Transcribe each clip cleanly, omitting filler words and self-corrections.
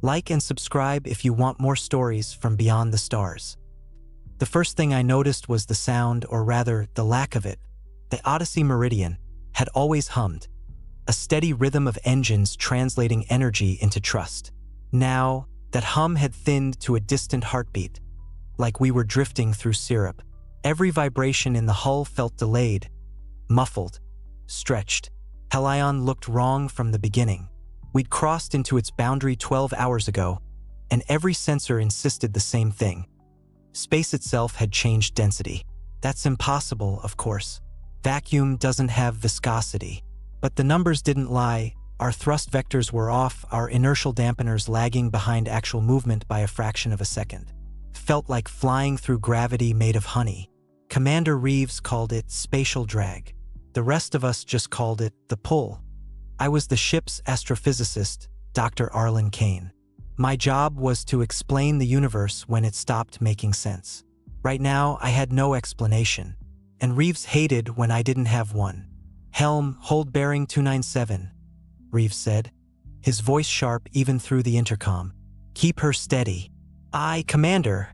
Like and subscribe if you want more stories from beyond the stars. The first thing I noticed was the sound, or rather, the lack of it. The Odyssey Meridian had always hummed, a steady rhythm of engines translating energy into trust. Now, that hum had thinned to a distant heartbeat, like we were drifting through syrup. Every vibration in the hull felt delayed, muffled, stretched. Helion looked wrong from the beginning. We'd crossed into its boundary 12 hours ago, and every sensor insisted the same thing. Space itself had changed density. That's impossible, of course. Vacuum doesn't have viscosity. But the numbers didn't lie. Our thrust vectors were off, our inertial dampeners lagging behind actual movement by a fraction of a second. Felt like flying through gravity made of honey. Commander Reeves called it spatial drag. The rest of us just called it the pull. I was the ship's astrophysicist, Dr. Arlen Kane. My job was to explain the universe when it stopped making sense. Right now, I had no explanation, and Reeves hated when I didn't have one. "Helm, hold bearing 297, Reeves said, his voice sharp even through the intercom. "Keep her steady." "Aye, Commander,"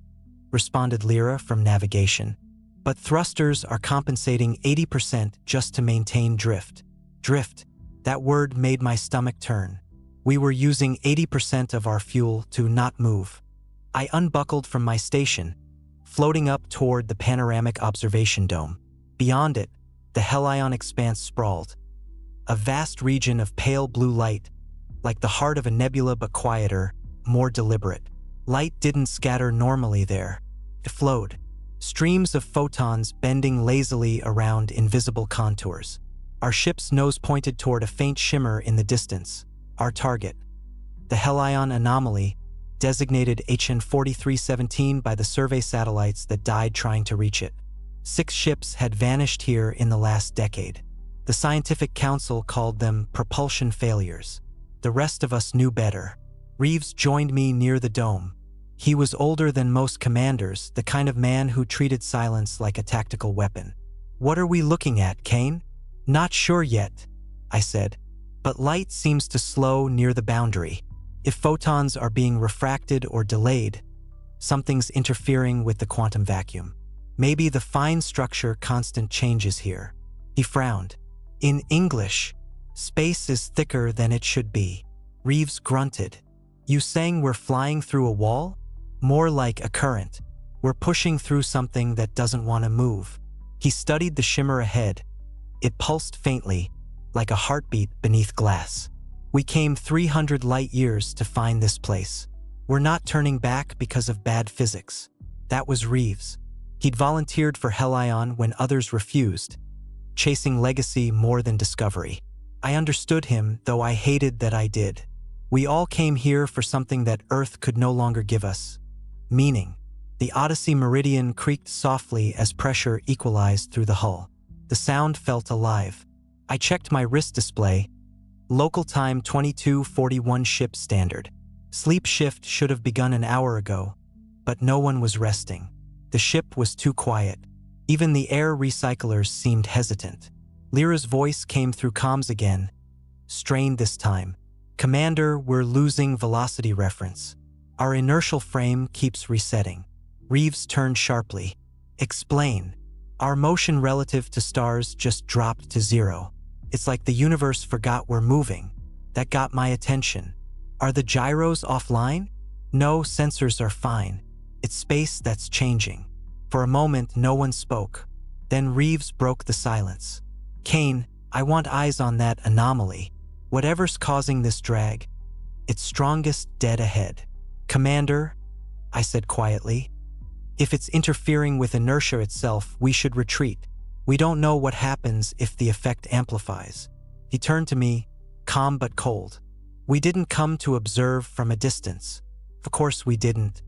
responded Lyra from navigation. "But thrusters are compensating 80% just to maintain drift." Drift. That word made my stomach turn. We were using 80% of our fuel to not move. I unbuckled from my station, floating up toward the panoramic observation dome. Beyond it, the Helion expanse sprawled. A vast region of pale blue light, like the heart of a nebula but quieter, more deliberate. Light didn't scatter normally there. It flowed. Streams of photons bending lazily around invisible contours. Our ship's nose pointed toward a faint shimmer in the distance. Our target. The Helion anomaly, designated HN 4317 by the survey satellites that died trying to reach it. 6 ships had vanished here in the last decade. The scientific council called them propulsion failures. The rest of us knew better. Reeves joined me near the dome. He was older than most commanders, the kind of man who treated silence like a tactical weapon. "What are we looking at, Kane?" "Not sure yet," I said. "But light seems to slow near the boundary. If photons are being refracted or delayed, something's interfering with the quantum vacuum. Maybe the fine structure constant changes here." He frowned. "In English, space is thicker than it should be." Reeves grunted. "You saying we're flying through a wall?" "More like a current. We're pushing through something that doesn't want to move." He studied the shimmer ahead. It pulsed faintly, like a heartbeat beneath glass. "We came 300 light years to find this place. We're not turning back because of bad physics." That was Reeves. He'd volunteered for Helion when others refused, chasing legacy more than discovery. I understood him, though I hated that I did. We all came here for something that Earth could no longer give us. Meaning. The Odyssey Meridian creaked softly as pressure equalized through the hull. The sound felt alive. I checked my wrist display. Local time 22:41 ship standard. Sleep shift should have begun an hour ago, but no one was resting. The ship was too quiet. Even the air recyclers seemed hesitant. Lyra's voice came through comms again, strained this time. "Commander, we're losing velocity reference. Our inertial frame keeps resetting." Reeves turned sharply. "Explain." "Our motion relative to stars just dropped to 0. It's like the universe forgot we're moving." That got my attention. "Are the gyros offline?" "No, sensors are fine. It's space that's changing." For a moment, no one spoke. Then Reeves broke the silence. "Kane, I want eyes on that anomaly. Whatever's causing this drag, its strongest dead ahead." "Commander," I said quietly, "if it's interfering with inertia itself, we should retreat. We don't know what happens if the effect amplifies." He turned to me, calm but cold. "We didn't come to observe from a distance." Of course we didn't.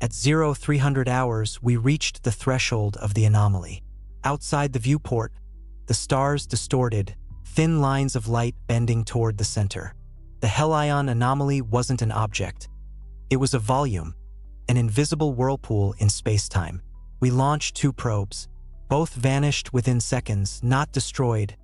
At 0300 hours, we reached the threshold of the anomaly. Outside the viewport, the stars distorted, thin lines of light bending toward the center. The Helion anomaly wasn't an object. It was a volume, an invisible whirlpool in space-time. We launched 2 probes. Both vanished within seconds, not destroyed,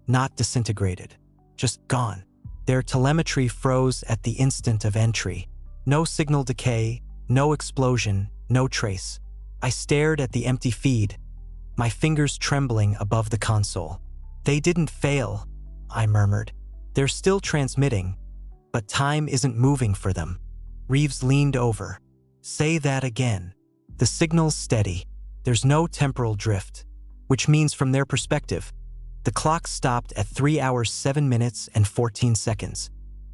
not disintegrated. Just gone. Their telemetry froze at the instant of entry. No signal decay, no explosion, no trace. I stared at the empty feed, my fingers trembling above the console. "They didn't fail," I murmured. "They're still transmitting, but time isn't moving for them." Reeves leaned over. "Say that again." "The signal's steady. There's no temporal drift," which means from their perspective, the clock stopped at 3 hours 7 minutes and 14 seconds.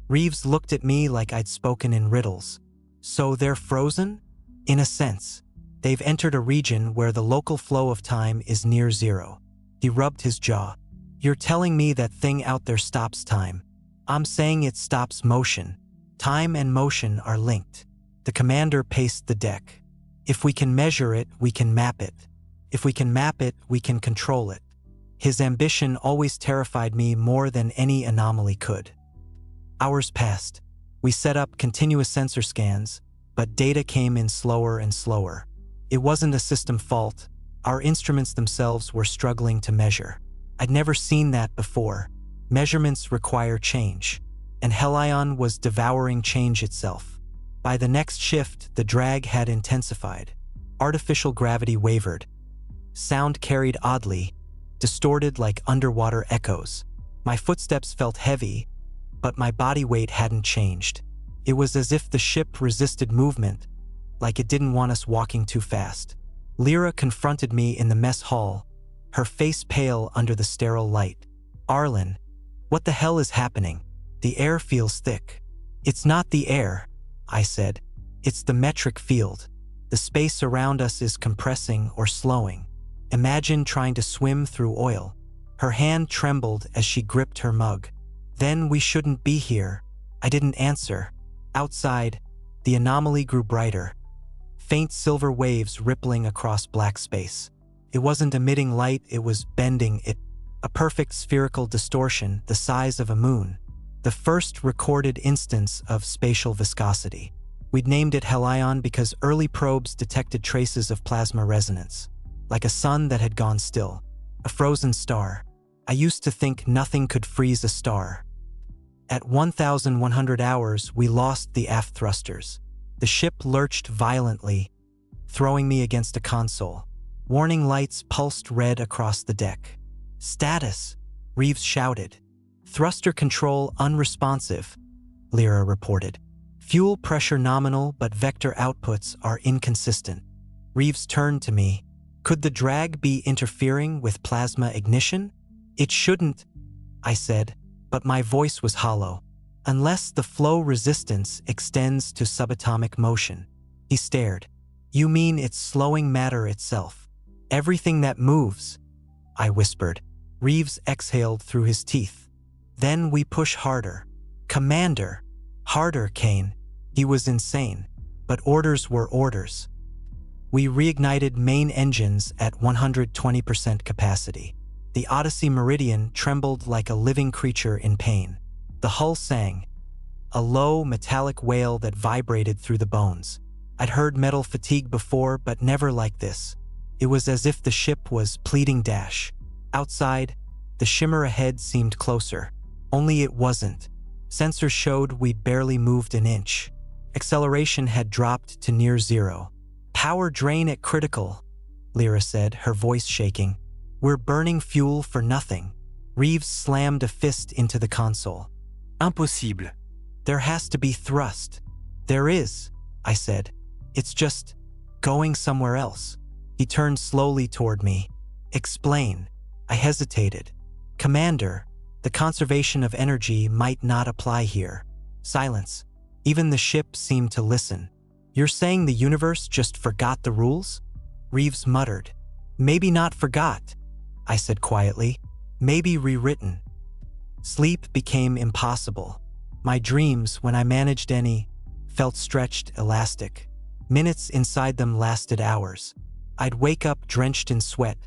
Reeves looked at me like I'd spoken in riddles. "So they're frozen?" "In a sense. They've entered a region where the local flow of time is near zero." He rubbed his jaw. "You're telling me that thing out there stops time. I'm saying it stops motion. Time and motion are linked." The commander paced the deck. "If we can measure it, we can map it. If we can map it, we can control it." His ambition always terrified me more than any anomaly could. Hours passed. We set up continuous sensor scans, but data came in slower and slower. It wasn't a system fault. Our instruments themselves were struggling to measure. I'd never seen that before. Measurements require change, and Helion was devouring change itself. By the next shift, the drag had intensified. Artificial gravity wavered. Sound carried oddly, distorted like underwater echoes. My footsteps felt heavy, but my body weight hadn't changed. It was as if the ship resisted movement, like it didn't want us walking too fast. Lyra confronted me in the mess hall, her face pale under the sterile light. "Arlen, what the hell is happening? The air feels thick." "It's not the air," I said. "It's the metric field. The space around us is compressing or slowing. Imagine trying to swim through oil." Her hand trembled as she gripped her mug. "Then we shouldn't be here." I didn't answer. Outside, the anomaly grew brighter. Faint silver waves rippling across black space. It wasn't emitting light, it was bending it. A perfect spherical distortion, the size of a moon. The first recorded instance of spatial viscosity. We'd named it Helion because early probes detected traces of plasma resonance. Like a sun that had gone still. A frozen star. I used to think nothing could freeze a star. At 1,100 hours, we lost the aft thrusters. The ship lurched violently, throwing me against a console. Warning lights pulsed red across the deck. "Status," Reeves shouted. "Thruster control unresponsive," Lyra reported. "Fuel pressure nominal, but vector outputs are inconsistent." Reeves turned to me. "Could the drag be interfering with plasma ignition?" "It shouldn't," I said, but my voice was hollow. "Unless the flow resistance extends to subatomic motion." He stared. "You mean it's slowing matter itself? Everything that moves?" I whispered. Reeves exhaled through his teeth. "Then we push harder." "Commander!" "Harder, Kane." He was insane. But orders were orders. We reignited main engines at 120% capacity. The Odyssey Meridian trembled like a living creature in pain. The hull sang, a low, metallic wail that vibrated through the bones. I'd heard metal fatigue before, but never like this. It was as if the ship was pleading dash. Outside, the shimmer ahead seemed closer. Only it wasn't. Sensors showed we'd barely moved an inch. Acceleration had dropped to near zero. "Power drain at critical," Lyra said, her voice shaking. "We're burning fuel for nothing." Reeves slammed a fist into the console. "Impossible. There has to be thrust." "There is," I said. "It's just going somewhere else." He turned slowly toward me. "Explain." I hesitated. "Commander, the conservation of energy might not apply here." Silence. Even the ship seemed to listen. "You're saying the universe just forgot the rules?" Reeves muttered. "Maybe not forgot," I said quietly. "Maybe rewritten." Sleep became impossible. My dreams, when I managed any, felt stretched, elastic. Minutes inside them lasted hours. I'd wake up drenched in sweat.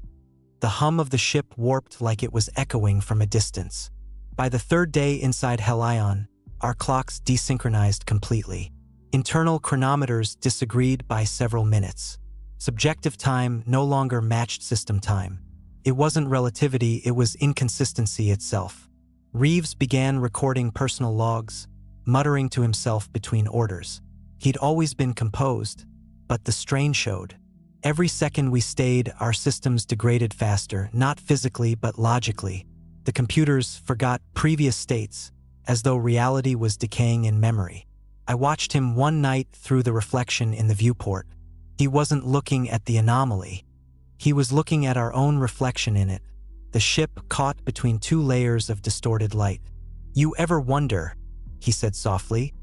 The hum of the ship warped like it was echoing from a distance. By the third day inside Helion, our clocks desynchronized completely. Internal chronometers disagreed by several minutes. Subjective time no longer matched system time. It wasn't relativity, it was inconsistency itself. Reeves began recording personal logs, muttering to himself between orders. He'd always been composed, but the strain showed. Every second we stayed, our systems degraded faster, not physically but logically. The computers forgot previous states, as though reality was decaying in memory. I watched him one night through the reflection in the viewport. He wasn't looking at the anomaly. He was looking at our own reflection in it, the ship caught between two layers of distorted light. "You ever wonder," he said softly,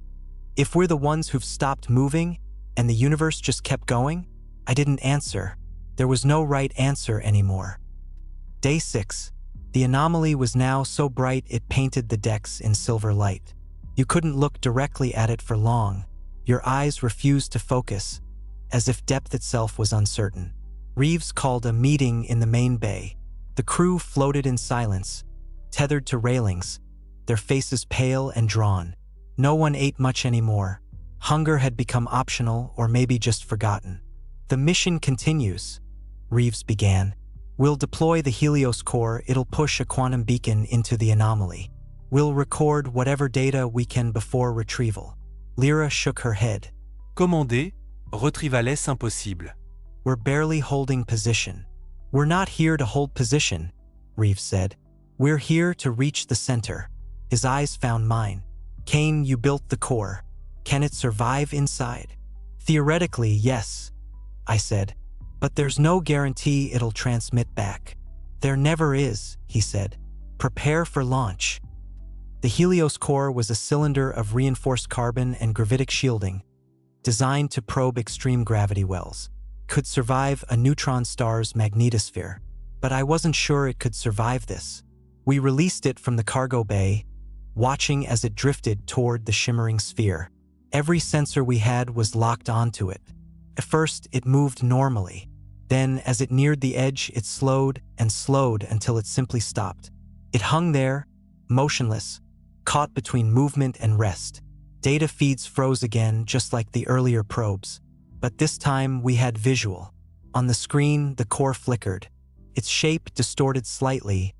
"if we're the ones who've stopped moving and the universe just kept going?" I didn't answer. There was no right answer anymore. Day 6. The anomaly was now so bright it painted the decks in silver light. You couldn't look directly at it for long. Your eyes refused to focus, as if depth itself was uncertain. Reeves called a meeting in the main bay. The crew floated in silence, tethered to railings, their faces pale and drawn. No one ate much anymore. Hunger had become optional or maybe just forgotten. "The mission continues," Reeves began. "We'll deploy the Helios core. It'll push a quantum beacon into the anomaly. We'll record whatever data we can before retrieval." Lyra shook her head. Commandez, retrieval impossible. "We're barely holding position." "We're not here to hold position," Reeves said. "We're here to reach the center." His eyes found mine. "Kane, you built the core. Can it survive inside?" "Theoretically, yes," I said. "But there's no guarantee it'll transmit back." "There never is," he said. "Prepare for launch." The Helios core was a cylinder of reinforced carbon and gravitic shielding, designed to probe extreme gravity wells. Could survive a neutron star's magnetosphere, but I wasn't sure it could survive this. We released it from the cargo bay, watching as it drifted toward the shimmering sphere. Every sensor we had was locked onto it. At first, it moved normally. Then, as it neared the edge, it slowed and slowed until it simply stopped. It hung there, motionless, caught between movement and rest. Data feeds froze again, just like the earlier probes. But this time, we had visual. On the screen, the core flickered. Its shape distorted slightly,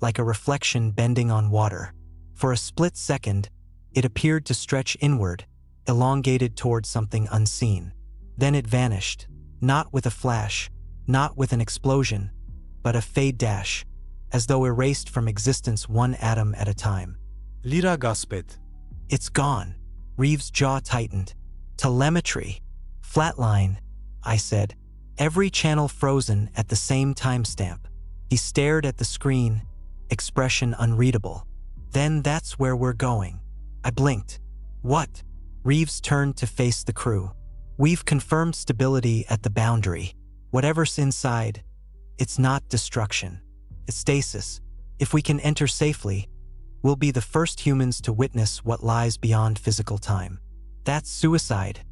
like a reflection bending on water. For a split second, it appeared to stretch inward, elongated toward something unseen. Then it vanished, not with a flash, not with an explosion, but a fade dash, as though erased from existence one atom at a time. Lyra gasped. "It's gone." Reeves' jaw tightened. "Telemetry. Flatline," I said. "Every channel frozen at the same timestamp." He stared at the screen, expression unreadable. "Then that's where we're going." I blinked. "What?" Reeves turned to face the crew. "We've confirmed stability at the boundary. Whatever's inside, it's not destruction. It's stasis. If we can enter safely, we'll be the first humans to witness what lies beyond physical time." "That's suicide,"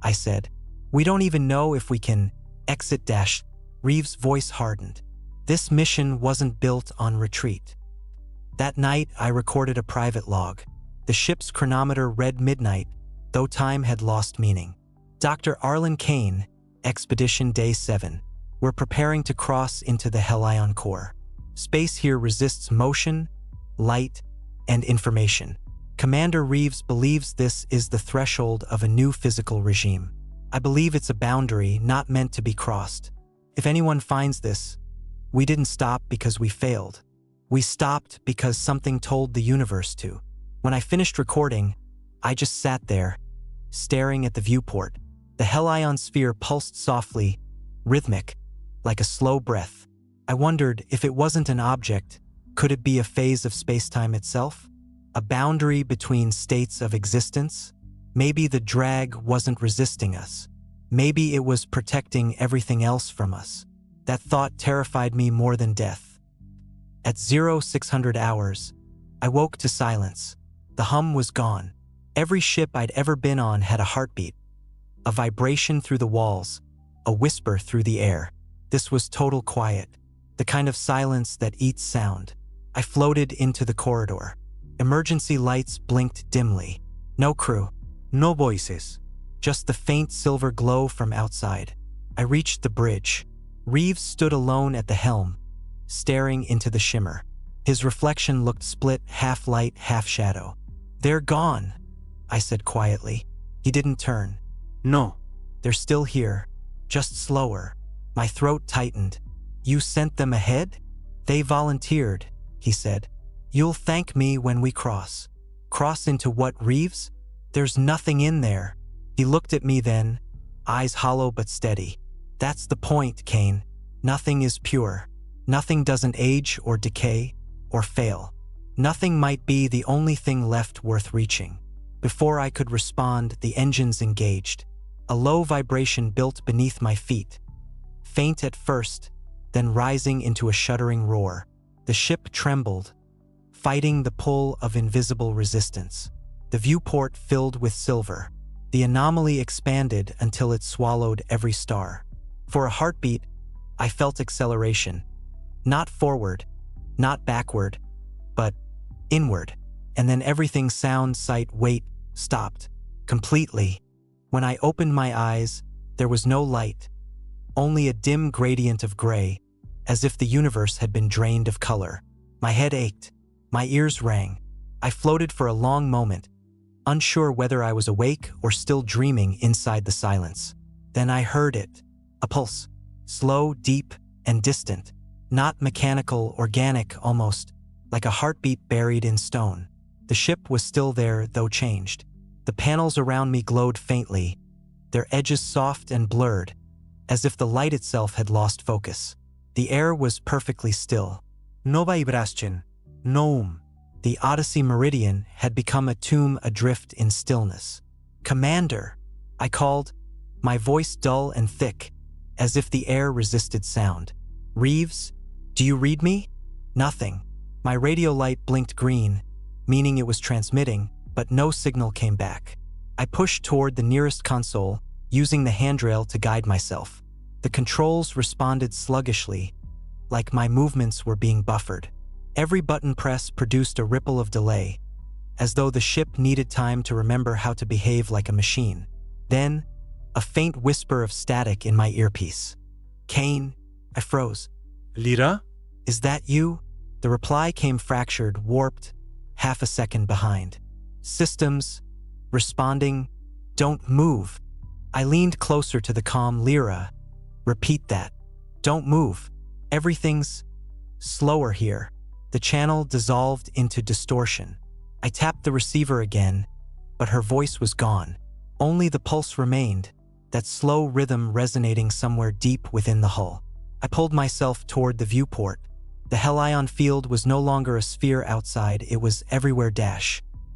I said. "We don't even know if we can exit dash." Reeves' voice hardened. This mission wasn't built on retreat. That night, I recorded a private log. The ship's chronometer read midnight, though time had lost meaning. "Dr. Arlen Kane, Expedition Day 7. We're preparing to cross into the Helion core. Space here resists motion, light, and information. Commander Reeves believes this is the threshold of a new physical regime. I believe it's a boundary not meant to be crossed. If anyone finds this, we didn't stop because we failed. We stopped because something told the universe to." When I finished recording, I just sat there, staring at the viewport. The Helion sphere pulsed softly, rhythmic, like a slow breath. I wondered if it wasn't an object, could it be a phase of spacetime itself? A boundary between states of existence? Maybe the drag wasn't resisting us. Maybe it was protecting everything else from us. That thought terrified me more than death. At 0600 hours, I woke to silence. The hum was gone. Every ship I'd ever been on had a heartbeat, a vibration through the walls, a whisper through the air. This was total quiet, the kind of silence that eats sound. I floated into the corridor. Emergency lights blinked dimly. No crew, no voices, just the faint silver glow from outside. I reached the bridge. Reeves stood alone at the helm, staring into the shimmer. His reflection looked split, half light, half shadow. "They're gone," I said quietly. He didn't turn. No. "They're still here, just slower." My throat tightened. "You sent them ahead?" "They volunteered," he said. "You'll thank me when we cross." "Cross into what, Reeves? There's nothing in there." He looked at me then, eyes hollow but steady. "That's the point, Kane. Nothing is pure. Nothing doesn't age or decay or fail. Nothing might be the only thing left worth reaching." Before I could respond, the engines engaged. A low vibration built beneath my feet. Faint at first, then rising into a shuddering roar. The ship trembled, fighting the pull of invisible resistance. The viewport filled with silver. The anomaly expanded until it swallowed every star. For a heartbeat, I felt acceleration. Not forward, not backward, but inward. And then everything, sound, sight, weight, stopped. Completely. When I opened my eyes, there was no light. Only a dim gradient of gray, as if the universe had been drained of color. My head ached. My ears rang. I floated for a long moment, unsure whether I was awake or still dreaming inside the silence. Then I heard it. A pulse. Slow, deep, and distant. Not mechanical, organic almost, like a heartbeat buried in stone. The ship was still there, though changed. The panels around me glowed faintly, their edges soft and blurred, as if the light itself had lost focus. The air was perfectly still. No vibration. No. The Odyssey Meridian had become a tomb adrift in stillness. "Commander," I called, my voice dull and thick, as if the air resisted sound. "Reeves, do you read me?" Nothing. My radio light blinked green, meaning it was transmitting, but no signal came back. I pushed toward the nearest console, using the handrail to guide myself. The controls responded sluggishly, like my movements were being buffered. Every button press produced a ripple of delay, as though the ship needed time to remember how to behave like a machine. Then, a faint whisper of static in my earpiece. "Kane," I froze. Lyra? "Is that you?" The reply came fractured, warped, half a second behind. "Systems, responding, don't move." I leaned closer to the calm. "Lyra, repeat that. Don't move. Everything's slower here." The channel dissolved into distortion. I tapped the receiver again, but her voice was gone. Only the pulse remained, that slow rhythm resonating somewhere deep within the hull. I pulled myself toward the viewport. The Hellion field was no longer a sphere outside, it was everywhere.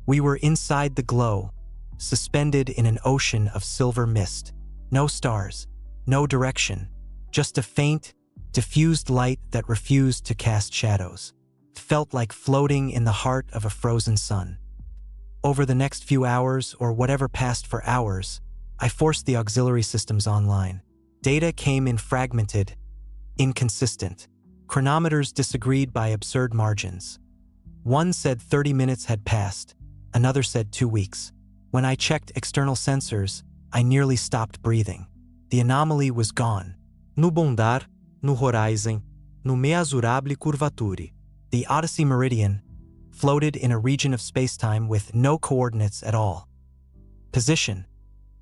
We were inside the glow, suspended in an ocean of silver mist. No stars, no direction, just a faint, diffused light that refused to cast shadows. It felt like floating in the heart of a frozen sun. Over the next few hours, or whatever passed for hours, I forced the auxiliary systems online. Data came in fragmented, inconsistent. Chronometers disagreed by absurd margins. One said 30 minutes had passed, another said 2 weeks. When I checked external sensors, I nearly stopped breathing. The anomaly was gone. No bondar, no horizon, no measurable curvature. The Odyssey Meridian floated in a region of spacetime with no coordinates at all. Position,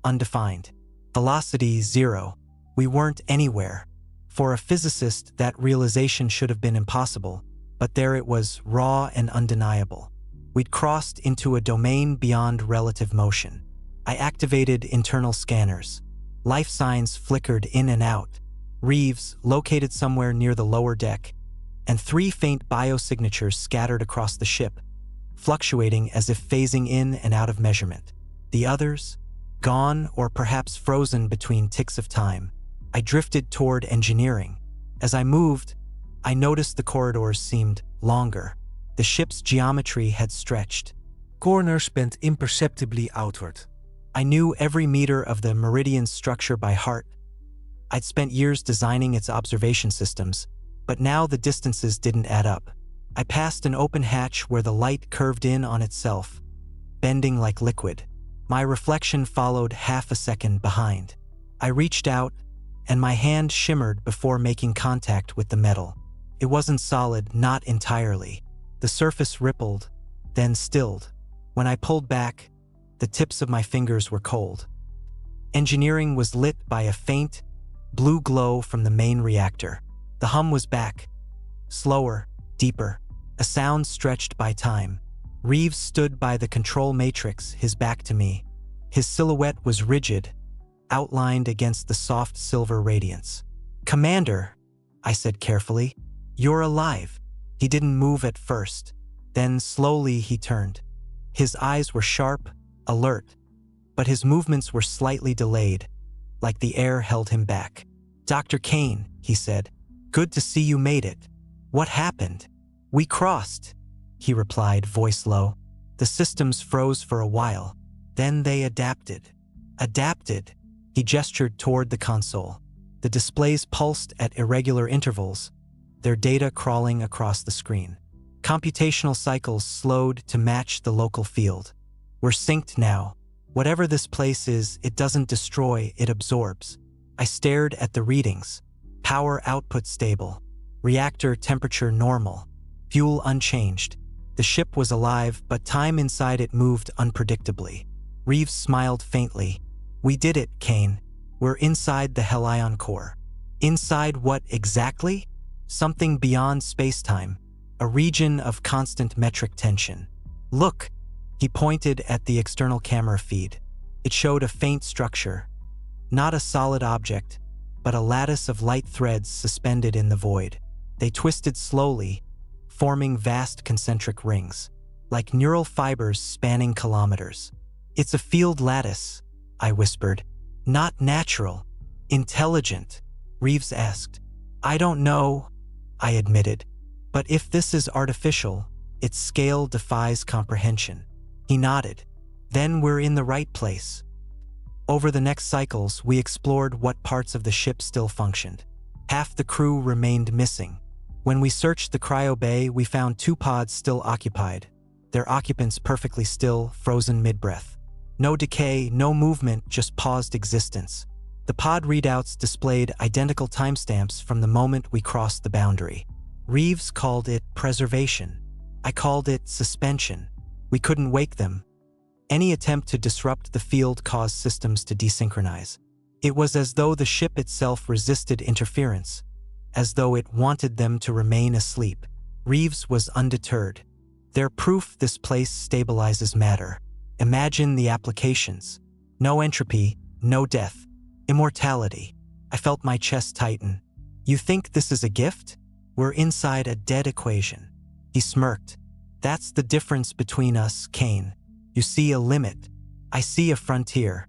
undefined. Velocity, 0. We weren't anywhere. For a physicist, that realization should have been impossible, but there it was, raw and undeniable. We'd crossed into a domain beyond relative motion. I activated internal scanners. Life signs flickered in and out. Reeves, located somewhere near the lower deck, and 3 faint biosignatures scattered across the ship, fluctuating as if phasing in and out of measurement. The others, gone or perhaps frozen between ticks of time. I drifted toward engineering. As I moved, I noticed the corridors seemed longer. The ship's geometry had stretched. Corners bent imperceptibly outward. I knew every meter of the Meridian's structure by heart. I'd spent years designing its observation systems, but now the distances didn't add up. I passed an open hatch where the light curved in on itself, bending like liquid. My reflection followed half a second behind. I reached out, and my hand shimmered before making contact with the metal. It wasn't solid, not entirely. The surface rippled, then stilled. When I pulled back, the tips of my fingers were cold. Engineering was lit by a faint, blue glow from the main reactor. The hum was back. Slower, deeper, a sound stretched by time. Reeves stood by the control matrix, his back to me. His silhouette was rigid, outlined against the soft silver radiance. "Commander," I said carefully, "you're alive." He didn't move at first. Then slowly he turned. His eyes were sharp, alert, but his movements were slightly delayed, like the air held him back. "Dr. Kane," he said, "good to see you made it. What happened?" "We crossed," he replied, voice low. "The systems froze for a while. Then they adapted." "Adapted?" He gestured toward the console. The displays pulsed at irregular intervals, their data crawling across the screen. Computational cycles slowed to match the local field. "We're synced now. Whatever this place is, it doesn't destroy, it absorbs." I stared at the readings. Power output stable. Reactor temperature normal. Fuel unchanged. The ship was alive, but time inside it moved unpredictably. Reeves smiled faintly. "We did it, Kane. We're inside the Helion core." "Inside what exactly?" "Something beyond spacetime. A region of constant metric tension." "Look!" He pointed at the external camera feed. It showed a faint structure. Not a solid object, but a lattice of light threads suspended in the void. They twisted slowly, forming vast concentric rings, like neural fibers spanning kilometers. "It's a field lattice," I whispered. "Not natural. Intelligent?" Reeves asked. "I don't know," I admitted. "But if this is artificial, its scale defies comprehension." He nodded. "Then we're in the right place." Over the next cycles, we explored what parts of the ship still functioned. Half the crew remained missing. When we searched the cryo bay, we found 2 pods still occupied, their occupants perfectly still, frozen mid-breath. No decay, no movement, just paused existence. The pod readouts displayed identical timestamps from the moment we crossed the boundary. Reeves called it preservation. I called it suspension. We couldn't wake them. Any attempt to disrupt the field caused systems to desynchronize. It was as though the ship itself resisted interference, as though it wanted them to remain asleep. Reeves was undeterred. "They're proof this place stabilizes matter. Imagine the applications. No entropy, no death. Immortality." I felt my chest tighten. "You think this is a gift? We're inside a dead equation." He smirked. "That's the difference between us, Kane. You see a limit. I see a frontier."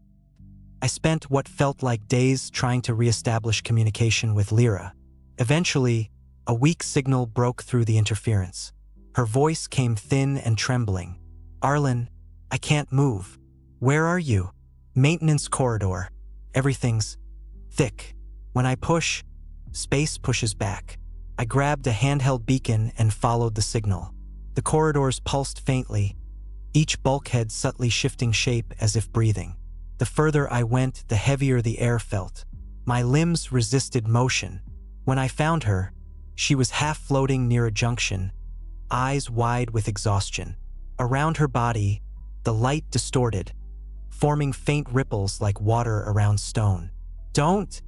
I spent what felt like days trying to reestablish communication with Lyra. Eventually, a weak signal broke through the interference. Her voice came thin and trembling. "Arlen, I can't move." "Where are you?" "Maintenance corridor. Everything's thick. When I push, space pushes back." I grabbed a handheld beacon and followed the signal. The corridors pulsed faintly, each bulkhead subtly shifting shape as if breathing. The further I went, the heavier the air felt. My limbs resisted motion. When I found her, she was half floating near a junction, eyes wide with exhaustion. Around her body, the light distorted, forming faint ripples like water around stone. "Don't,"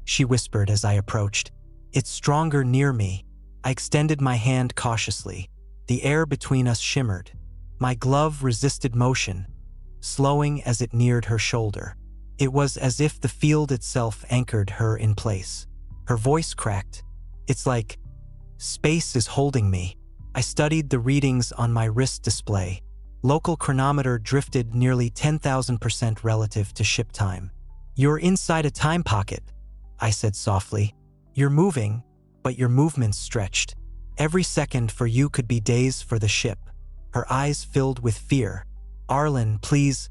she whispered as I approached. "It's stronger near me." I extended my hand cautiously. The air between us shimmered. My glove resisted motion, slowing as it neared her shoulder. It was as if the field itself anchored her in place. Her voice cracked. "It's like space is holding me." I studied the readings on my wrist display. Local chronometer drifted nearly 10,000% relative to ship time. "You're inside a time pocket," I said softly. "You're moving, but your movement's stretched. Every second for you could be days for the ship." Her eyes filled with fear. "Arlen, please,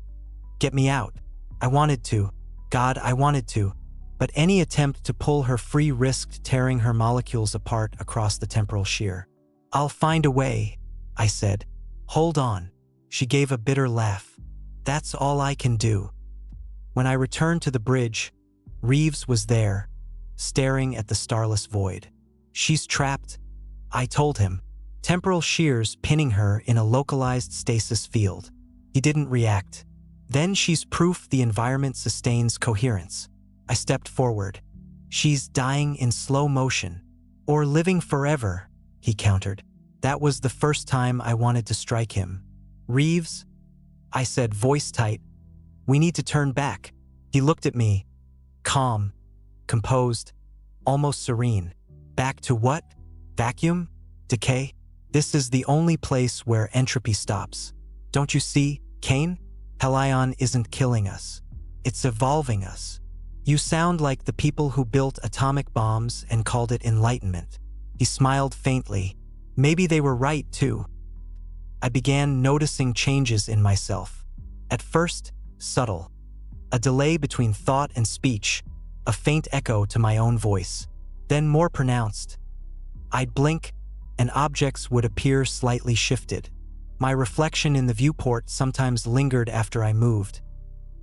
get me out." I wanted to. God, I wanted to. But any attempt to pull her free risked tearing her molecules apart across the temporal shear. "I'll find a way," I said. "Hold on." She gave a bitter laugh. "That's all I can do." When I returned to the bridge, Reeves was there, staring at the starless void. "She's trapped," I told him. temporal shears pinning her in a localized stasis field. He didn't react. Then she's proof the environment sustains coherence. I stepped forward. She's dying in slow motion. Or living forever, he countered. That was the first time I wanted to strike him. Reeves, I said, voice tight, we need to turn back. He looked at me, calm, composed, almost serene. Back to what? Vacuum? Decay? This is the only place where entropy stops. Don't you see, Kane? Helion isn't killing us. It's evolving us. You sound like the people who built atomic bombs and called it enlightenment. He smiled faintly. Maybe they were right, too. I began noticing changes in myself. At first, subtle. A delay between thought and speech, a faint echo to my own voice. Then more pronounced. I'd blink, and objects would appear slightly shifted. My reflection in the viewport sometimes lingered after I moved,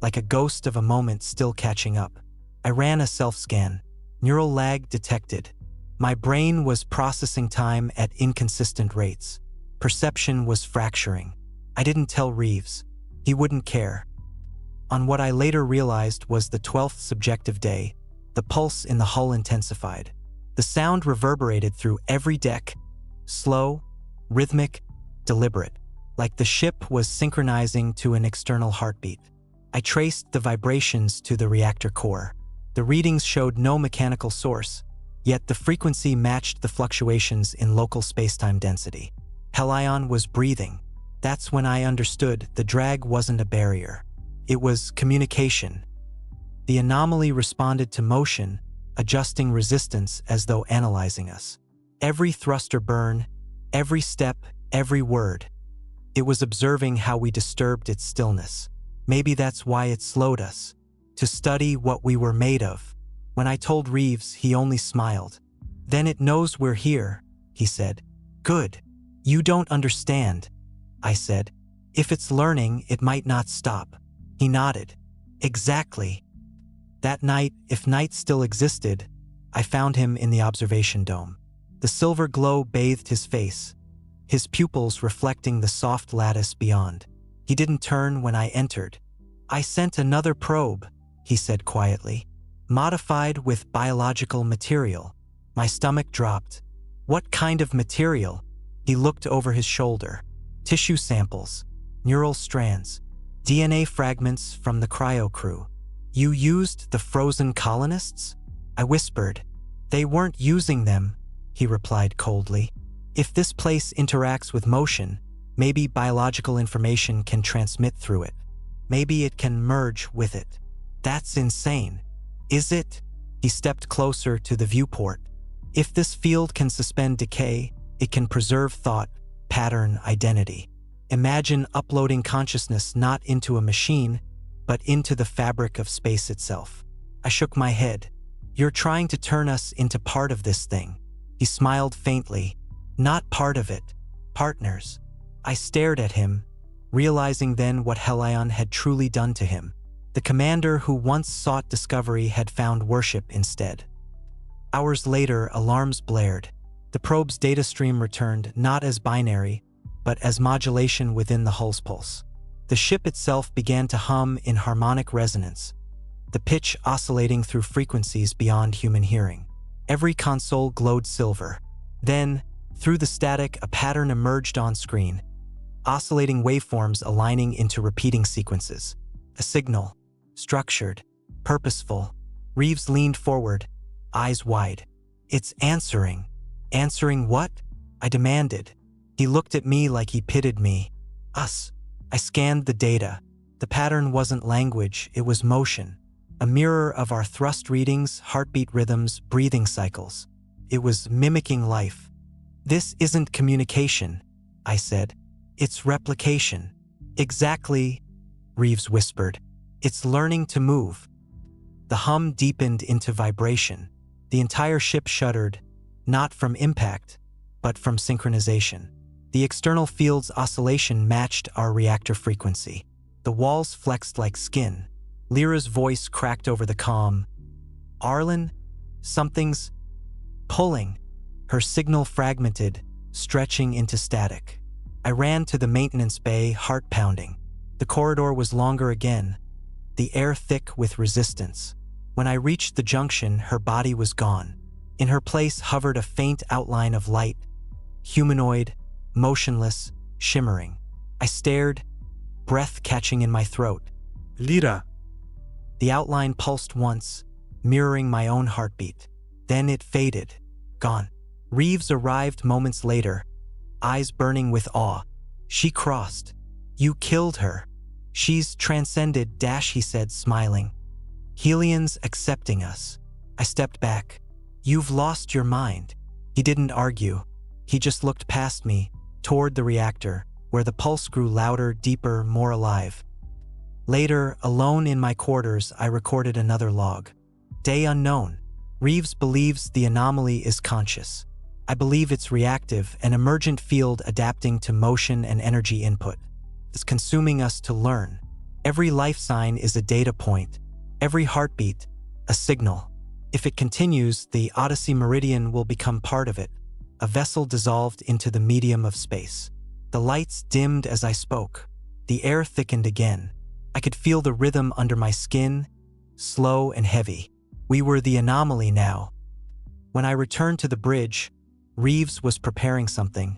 like a ghost of a moment still catching up. I ran a self-scan. Neural lag detected. My brain was processing time at inconsistent rates. Perception was fracturing. I didn't tell Reeves. He wouldn't care. On what I later realized was the 12th subjective day, the pulse in the hull intensified. The sound reverberated through every deck, slow, rhythmic, deliberate, like the ship was synchronizing to an external heartbeat. I traced the vibrations to the reactor core. The readings showed no mechanical source, yet the frequency matched the fluctuations in local spacetime density. Helion was breathing. That's when I understood the drag wasn't a barrier. It was communication. The anomaly responded to motion, adjusting resistance as though analyzing us. Every thruster burn, every step, every word. It was observing how we disturbed its stillness. Maybe that's why it slowed us. To study what we were made of. When I told Reeves, he only smiled. Then it knows we're here, he said. Good. You don't understand, I said. If it's learning, it might not stop. He nodded. Exactly. That night, if night still existed, I found him in the observation dome. The silver glow bathed his face, his pupils reflecting the soft lattice beyond. He didn't turn when I entered. I sent another probe, he said quietly. Modified with biological material. My stomach dropped. What kind of material? He looked over his shoulder. Tissue samples, neural strands, DNA fragments from the cryo crew. You used the frozen colonists? I whispered. They weren't using them, he replied coldly. If this place interacts with motion, maybe biological information can transmit through it. Maybe it can merge with it. That's insane. Is it? He stepped closer to the viewport. If this field can suspend decay, it can preserve thought, pattern, identity. Imagine uploading consciousness not into a machine, but into the fabric of space itself. I shook my head. You're trying to turn us into part of this thing. He smiled faintly. Not part of it. Partners. I stared at him, realizing then what Helion had truly done to him. The commander who once sought discovery had found worship instead. Hours later, alarms blared. The probe's data stream returned not as binary, but as modulation within the hull's pulse. The ship itself began to hum in harmonic resonance, the pitch oscillating through frequencies beyond human hearing. Every console glowed silver. Then, through the static, a pattern emerged on screen, oscillating waveforms aligning into repeating sequences. A signal. Structured, purposeful. Reeves leaned forward, eyes wide. It's answering. Answering what? I demanded. He looked at me like he pitied me. Us. I scanned the data. The pattern wasn't language, it was motion. A mirror of our thrust readings, heartbeat rhythms, breathing cycles. It was mimicking life. This isn't communication, I said. It's replication. Exactly, Reeves whispered. It's learning to move. The hum deepened into vibration. The entire ship shuddered, not from impact, but from synchronization. The external field's oscillation matched our reactor frequency. The walls flexed like skin. Lyra's voice cracked over the comm. Arlen, something's pulling. Her signal fragmented, stretching into static. I ran to the maintenance bay, heart pounding. The corridor was longer again, the air thick with resistance. When I reached the junction, her body was gone. In her place hovered a faint outline of light, humanoid, motionless, shimmering. I stared, breath catching in my throat. Lyra. The outline pulsed once, mirroring my own heartbeat. Then it faded, gone. Reeves arrived moments later, eyes burning with awe. She crossed. You killed her. She's transcended, he said, smiling. Helions accepting us. I stepped back. You've lost your mind. He didn't argue. He just looked past me, toward the reactor, where the pulse grew louder, deeper, more alive. Later, alone in my quarters, I recorded another log. Day unknown. Reeves believes the anomaly is conscious. I believe it's reactive, an emergent field adapting to motion and energy input. It's consuming us to learn. Every life sign is a data point. Every heartbeat, a signal. If it continues, the Odyssey Meridian will become part of it, a vessel dissolved into the medium of space. The lights dimmed as I spoke. The air thickened again. I could feel the rhythm under my skin, slow and heavy. We were the anomaly now. When I returned to the bridge, Reeves was preparing something,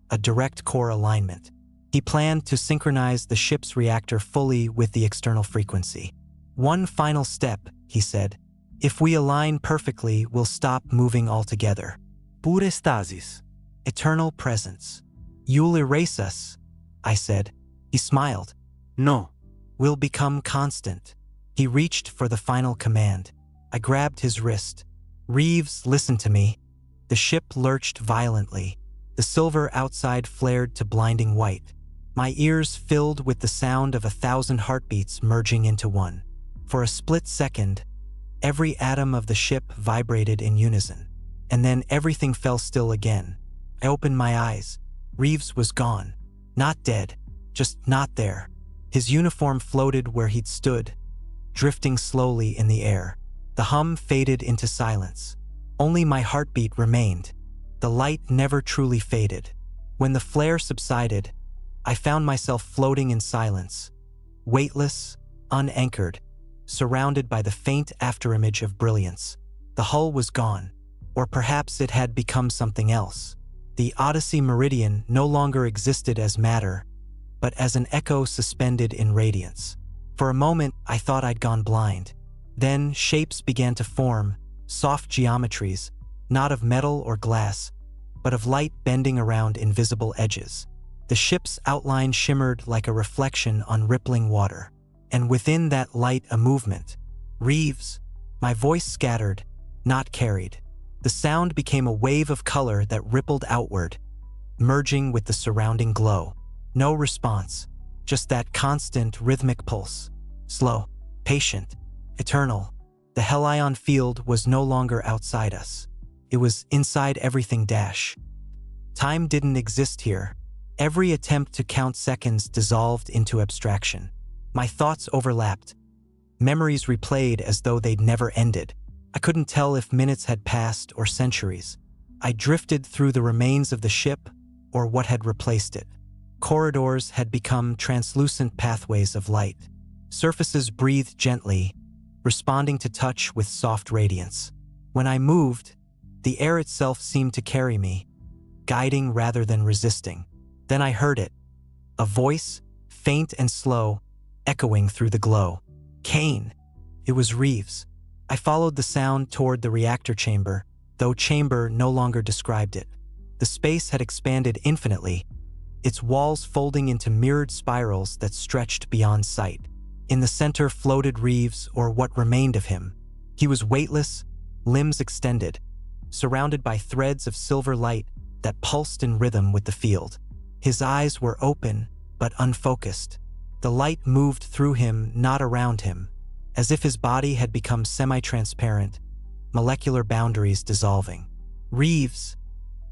a direct core alignment. He planned to synchronize the ship's reactor fully with the external frequency. One final step, he said. If we align perfectly, we'll stop moving altogether. Pura stasis. Eternal presence. You'll erase us, I said. He smiled. No. We'll become constant. He reached for the final command. I grabbed his wrist. Reeves, listen to me. The ship lurched violently. The silver outside flared to blinding white. My ears filled with the sound of 1,000 heartbeats merging into one. For a split second, every atom of the ship vibrated in unison. And then everything fell still again. I opened my eyes. Reeves was gone. Not dead, just not there. His uniform floated where he'd stood, drifting slowly in the air. The hum faded into silence. Only my heartbeat remained. The light never truly faded. When the flare subsided, I found myself floating in silence, weightless, unanchored, surrounded by the faint afterimage of brilliance. The hull was gone, or perhaps it had become something else. The Odyssey Meridian no longer existed as matter, but as an echo suspended in radiance. For a moment, I thought I'd gone blind. Then shapes began to form, soft geometries, not of metal or glass, but of light bending around invisible edges. The ship's outline shimmered like a reflection on rippling water. And within that light, a movement. Reeves. My voice scattered, not carried. The sound became a wave of color that rippled outward, merging with the surrounding glow. No response, just that constant rhythmic pulse. Slow, patient, eternal. The Hellion field was no longer outside us. It was inside everything. Time didn't exist here. Every attempt to count seconds dissolved into abstraction. My thoughts overlapped. Memories replayed as though they'd never ended. I couldn't tell if minutes had passed or centuries. I drifted through the remains of the ship or what had replaced it. Corridors had become translucent pathways of light. Surfaces breathed gently, responding to touch with soft radiance. When I moved, the air itself seemed to carry me, guiding rather than resisting. Then I heard it. A voice, faint and slow, echoing through the glow. Kane. It was Reeves. I followed the sound toward the reactor chamber, though chamber no longer described it. The space had expanded infinitely, its walls folding into mirrored spirals that stretched beyond sight. In the center floated Reeves, or what remained of him. He was weightless, limbs extended, surrounded by threads of silver light that pulsed in rhythm with the field. His eyes were open, but unfocused. The light moved through him, not around him, as if his body had become semi-transparent, molecular boundaries dissolving. Reeves,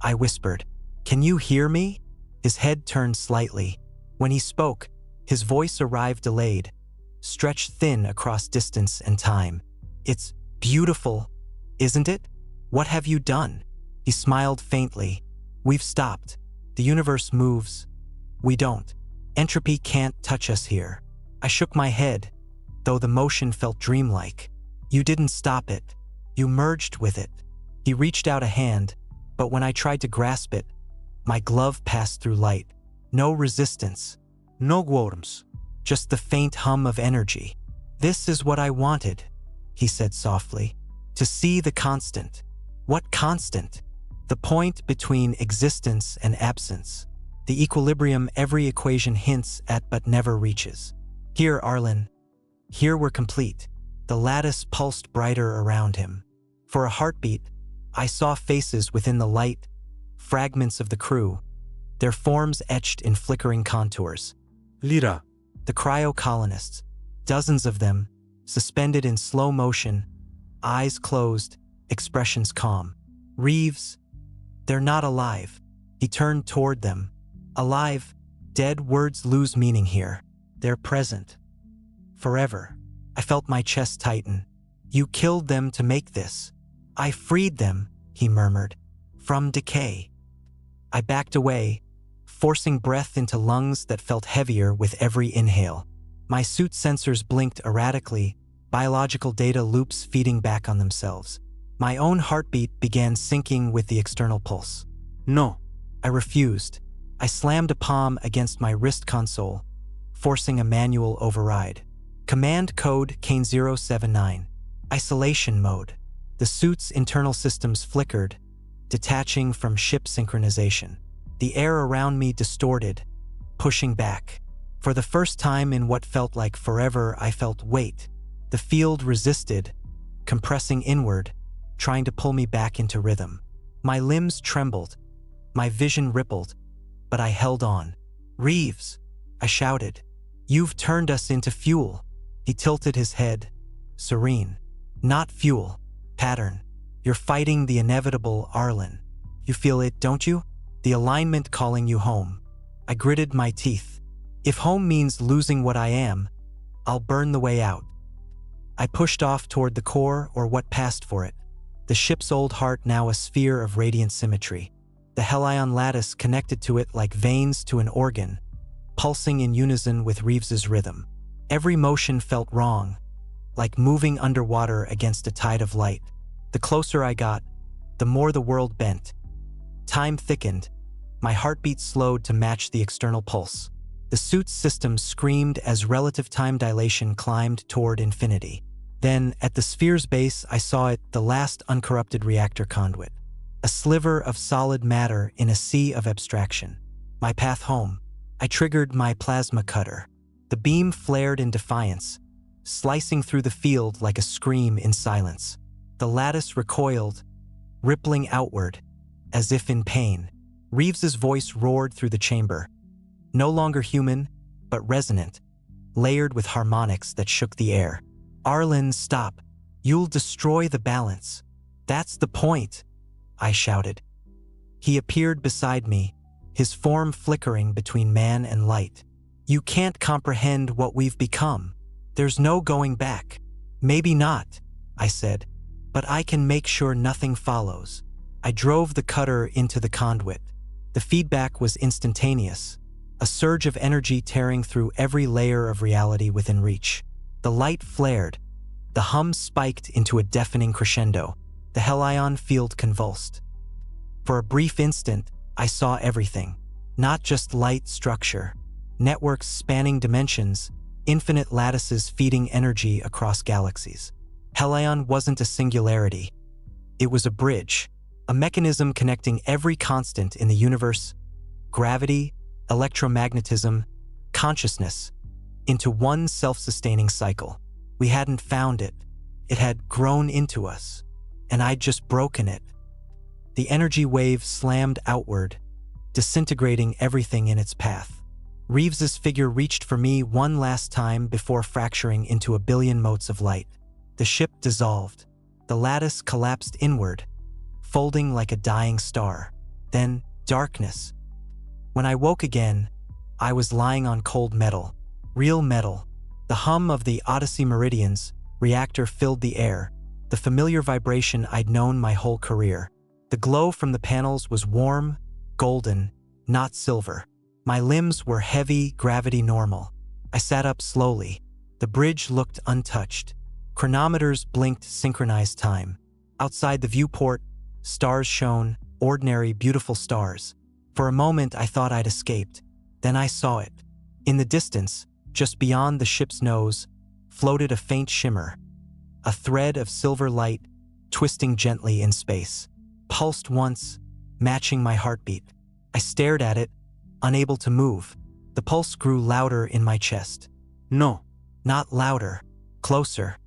I whispered. Can you hear me? His head turned slightly. When he spoke, his voice arrived delayed, stretched thin across distance and time. It's beautiful, isn't it? What have you done? He smiled faintly. We've stopped. The universe moves. We don't. Entropy can't touch us here. I shook my head, though the motion felt dreamlike. You didn't stop it. You merged with it. He reached out a hand, but when I tried to grasp it, my glove passed through light. No resistance. No worms. Just the faint hum of energy. This is what I wanted, he said softly. To see the constant. What constant? The point between existence and absence. The equilibrium every equation hints at but never reaches. Here, Arlen. Here we're complete. The lattice pulsed brighter around him. For a heartbeat, I saw faces within the light, fragments of the crew, their forms etched in flickering contours. Lyra. The cryo-colonists, dozens of them, suspended in slow motion, eyes closed, expressions calm. Reeves, they're not alive. He turned toward them. Alive, dead words lose meaning here. They're present. Forever. I felt my chest tighten. You killed them to make this. I freed them, he murmured, from decay. I backed away, forcing breath into lungs that felt heavier with every inhale. My suit sensors blinked erratically, biological data loops feeding back on themselves. My own heartbeat began syncing with the external pulse. No. I refused. I slammed a palm against my wrist console, forcing a manual override. Command code Kane 079. Isolation mode. The suit's internal systems flickered, detaching from ship synchronization. The air around me distorted, pushing back. For the first time in what felt like forever, I felt weight. The field resisted, compressing inward, trying to pull me back into rhythm. My limbs trembled, my vision rippled, but I held on. Reeves, I shouted. You've turned us into fuel. He tilted his head, serene. Not fuel, pattern. You're fighting the inevitable, Arlen. You feel it, don't you? The alignment calling you home. I gritted my teeth. If home means losing what I am, I'll burn the way out. I pushed off toward the core, or what passed for it. The ship's old heart now a sphere of radiant symmetry. The Helion lattice connected to it like veins to an organ, pulsing in unison with Reeves's rhythm. Every motion felt wrong, like moving underwater against a tide of light. The closer I got, the more the world bent. Time thickened. My heartbeat slowed to match the external pulse. The suit's systems screamed as relative time dilation climbed toward infinity. Then, at the sphere's base, I saw it, the last uncorrupted reactor conduit. A sliver of solid matter in a sea of abstraction. My path home. I triggered my plasma cutter. The beam flared in defiance, slicing through the field like a scream in silence. The lattice recoiled, rippling outward, as if in pain. Reeves's voice roared through the chamber. No longer human, but resonant, layered with harmonics that shook the air. Arlen, stop. You'll destroy the balance. That's the point, I shouted. He appeared beside me, his form flickering between man and light. You can't comprehend what we've become. There's no going back. Maybe not, I said, but I can make sure nothing follows. I drove the cutter into the conduit. The feedback was instantaneous, a surge of energy tearing through every layer of reality within reach. The light flared. The hum spiked into a deafening crescendo. The Helion field convulsed. For a brief instant, I saw everything. Not just light structure. Networks spanning dimensions, infinite lattices feeding energy across galaxies. Helion wasn't a singularity. It was a bridge, a mechanism connecting every constant in the universe, gravity, electromagnetism, consciousness, into one self-sustaining cycle. We hadn't found it. It had grown into us, and I'd just broken it. The energy wave slammed outward, disintegrating everything in its path. Reeves's figure reached for me one last time before fracturing into a billion motes of light. The ship dissolved. The lattice collapsed inward, folding like a dying star. Then, darkness. When I woke again, I was lying on cold metal. Real metal. The hum of the Odyssey Meridian's reactor filled the air, the familiar vibration I'd known my whole career. The glow from the panels was warm, golden, not silver. My limbs were heavy, gravity normal. I sat up slowly. The bridge looked untouched. Chronometers blinked synchronized time. Outside the viewport, stars shone, ordinary, beautiful stars. For a moment, I thought I'd escaped. Then I saw it. In the distance, just beyond the ship's nose, floated a faint shimmer. A thread of silver light, twisting gently in space. Pulsed once, matching my heartbeat. I stared at it, unable to move. The pulse grew louder in my chest. No. Not louder, closer.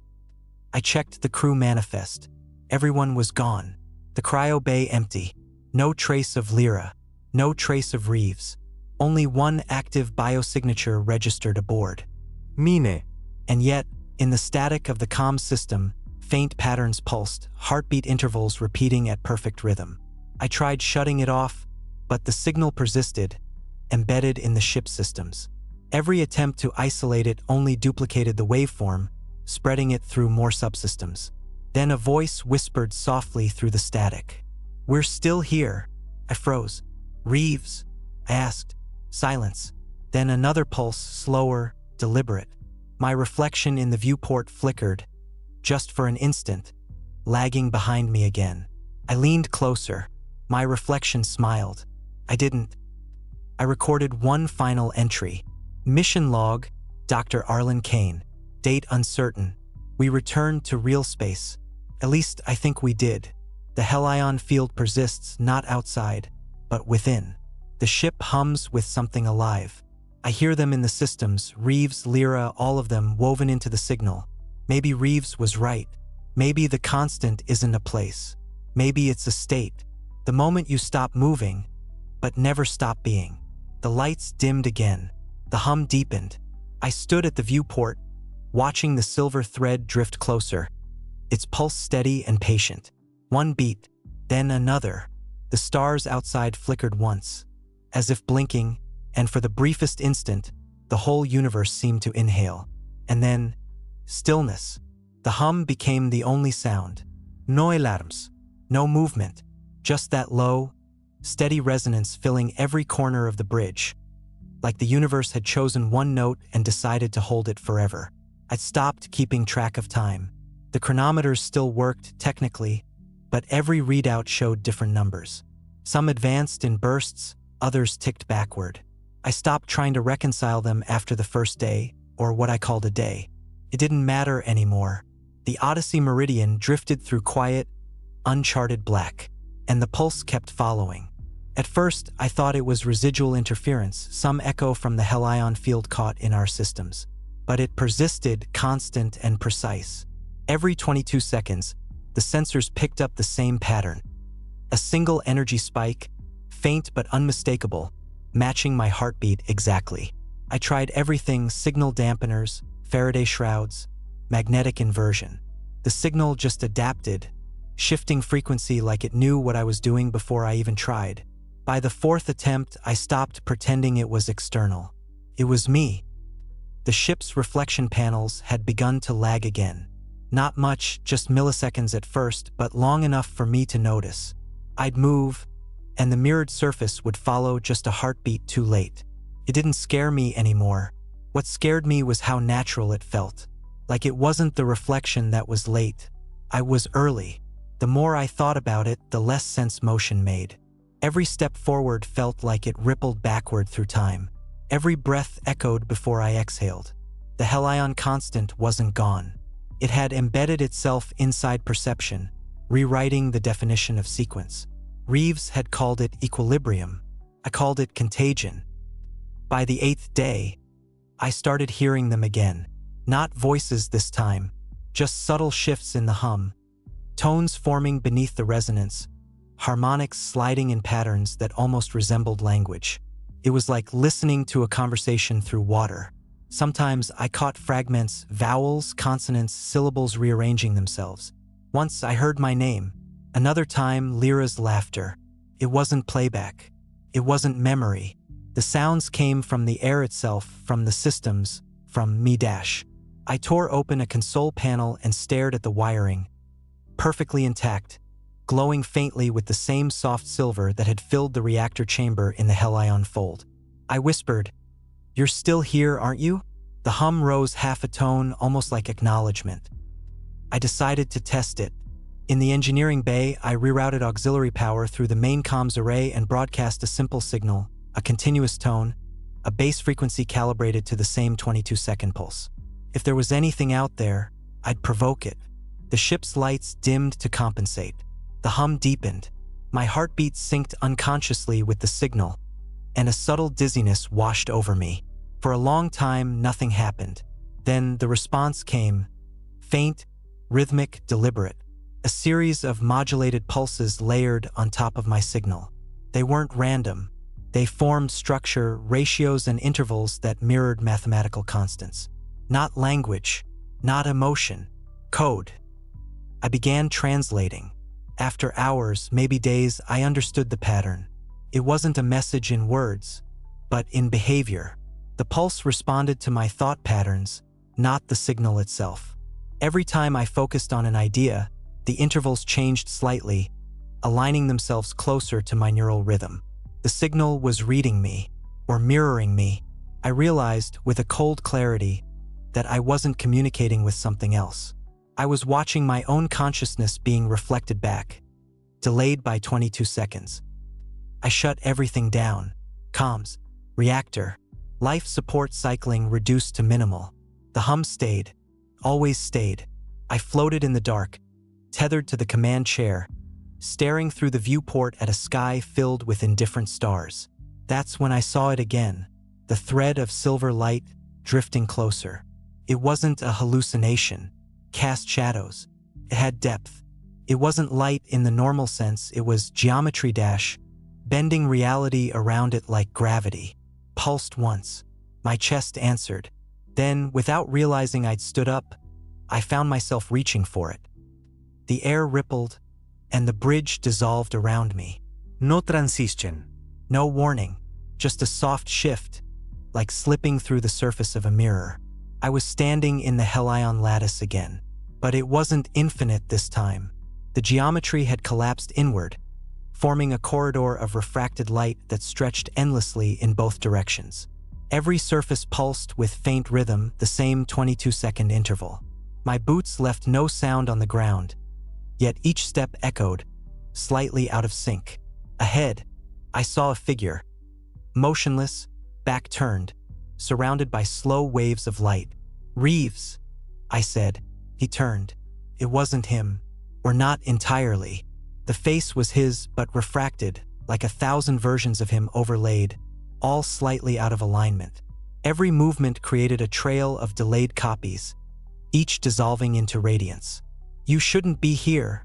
I checked the crew manifest. Everyone was gone. The cryo bay empty. No trace of Lyra. No trace of Reeves. Only one active biosignature registered aboard. Mine. And yet, in the static of the comm system, faint patterns pulsed, heartbeat intervals repeating at perfect rhythm. I tried shutting it off, but the signal persisted, embedded in the ship's systems. Every attempt to isolate it only duplicated the waveform, spreading it through more subsystems. Then a voice whispered softly through the static. "We're still here." I froze. "Reeves?" I asked. Silence. Then another pulse, slower, deliberate. My reflection in the viewport flickered, just for an instant, lagging behind me again. I leaned closer. My reflection smiled. I didn't. I recorded one final entry. Mission log, Dr. Arlen Kane. Date uncertain. We returned to real space. At least I think we did. The Hellion field persists not outside, but within. The ship hums with something alive. I hear them in the systems, Reeves, Lyra, all of them woven into the signal. Maybe Reeves was right. Maybe the constant isn't a place. Maybe it's a state. The moment you stop moving, but never stop being. The lights dimmed again. The hum deepened. I stood at the viewport, watching the silver thread drift closer. Its pulse steady and patient. One beat, then another. The stars outside flickered once, as if blinking, and for the briefest instant, the whole universe seemed to inhale. And then, stillness. The hum became the only sound. No alarms, no movement, just that low, steady resonance filling every corner of the bridge. Like the universe had chosen one note and decided to hold it forever. I'd stopped keeping track of time. The chronometers still worked, technically, but every readout showed different numbers. Some advanced in bursts, others ticked backward. I stopped trying to reconcile them after the first day, or what I called a day. It didn't matter anymore. The Odyssey Meridian drifted through quiet, uncharted black, and the pulse kept following. At first, I thought it was residual interference, some echo from the Hellion field caught in our systems. But it persisted, constant and precise. Every 22 seconds, the sensors picked up the same pattern. A single energy spike, faint but unmistakable, matching my heartbeat exactly. I tried everything: signal dampeners, Faraday shrouds, magnetic inversion. The signal just adapted, shifting frequency like it knew what I was doing before I even tried. By the fourth attempt, I stopped pretending it was external. It was me. The ship's reflection panels had begun to lag again. Not much, just milliseconds at first, but long enough for me to notice. I'd move, and the mirrored surface would follow, just a heartbeat too late. It didn't scare me anymore. What scared me was how natural it felt. Like it wasn't the reflection that was late. I was early. The more I thought about it, the less sense motion made. Every step forward felt like it rippled backward through time. Every breath echoed before I exhaled. The Hellion constant wasn't gone. It had embedded itself inside perception, rewriting the definition of sequence. Reeves had called it equilibrium. I called it contagion. By the 8th day, I started hearing them again. Not voices this time, just subtle shifts in the hum. Tones forming beneath the resonance, harmonics sliding in patterns that almost resembled language. It was like listening to a conversation through water. Sometimes I caught fragments, vowels, consonants, syllables rearranging themselves. Once I heard my name. Another time, Lyra's laughter. It wasn't playback. It wasn't memory. The sounds came from the air itself, from the systems, from me. I tore open a console panel and stared at the wiring. Perfectly intact. glowing faintly with the same soft silver that had filled the reactor chamber in the Hellion fold. I whispered, "You're still here, aren't you?" The hum rose half a tone, almost like acknowledgement. I decided to test it. In the engineering bay, I rerouted auxiliary power through the main comms array and broadcast a simple signal, a continuous tone, a base frequency calibrated to the same 22-second pulse. If there was anything out there, I'd provoke it. The ship's lights dimmed to compensate. The hum deepened. My heartbeat synced unconsciously with the signal, and a subtle dizziness washed over me. For a long time, nothing happened. Then the response came, faint, rhythmic, deliberate. A series of modulated pulses layered on top of my signal. They weren't random. They formed structure, ratios, and intervals that mirrored mathematical constants. Not language, not emotion, code. I began translating. After hours, maybe days, I understood the pattern. It wasn't a message in words, but in behavior. The pulse responded to my thought patterns, not the signal itself. Every time I focused on an idea, the intervals changed slightly, aligning themselves closer to my neural rhythm. The signal was reading me, or mirroring me. I realized, with a cold clarity, that I wasn't communicating with something else. I was watching my own consciousness being reflected back, delayed by 22 seconds. I shut everything down. Comms, reactor, life support cycling reduced to minimal. The hum stayed, always stayed. I floated in the dark, tethered to the command chair, staring through the viewport at a sky filled with indifferent stars. That's when I saw it again, the thread of silver light drifting closer. It wasn't a hallucination, cast shadows. It had depth. It wasn't light in the normal sense, it was geometry dash, bending reality around it like gravity. Pulsed once. My chest answered. Then, without realizing I'd stood up, I found myself reaching for it. The air rippled, and the bridge dissolved around me. No transition. No warning, just a soft shift, like slipping through the surface of a mirror. I was standing in the Hellion lattice again, but it wasn't infinite this time. The geometry had collapsed inward, forming a corridor of refracted light that stretched endlessly in both directions. Every surface pulsed with faint rhythm, the same 22-second interval. My boots left no sound on the ground, yet each step echoed, slightly out of sync. Ahead, I saw a figure, motionless, back turned, surrounded by slow waves of light. "Reeves," I said. He turned. It wasn't him, or not entirely. The face was his, but refracted, like 1,000 versions of him overlaid, all slightly out of alignment. Every movement created a trail of delayed copies, each dissolving into radiance. "You shouldn't be here,"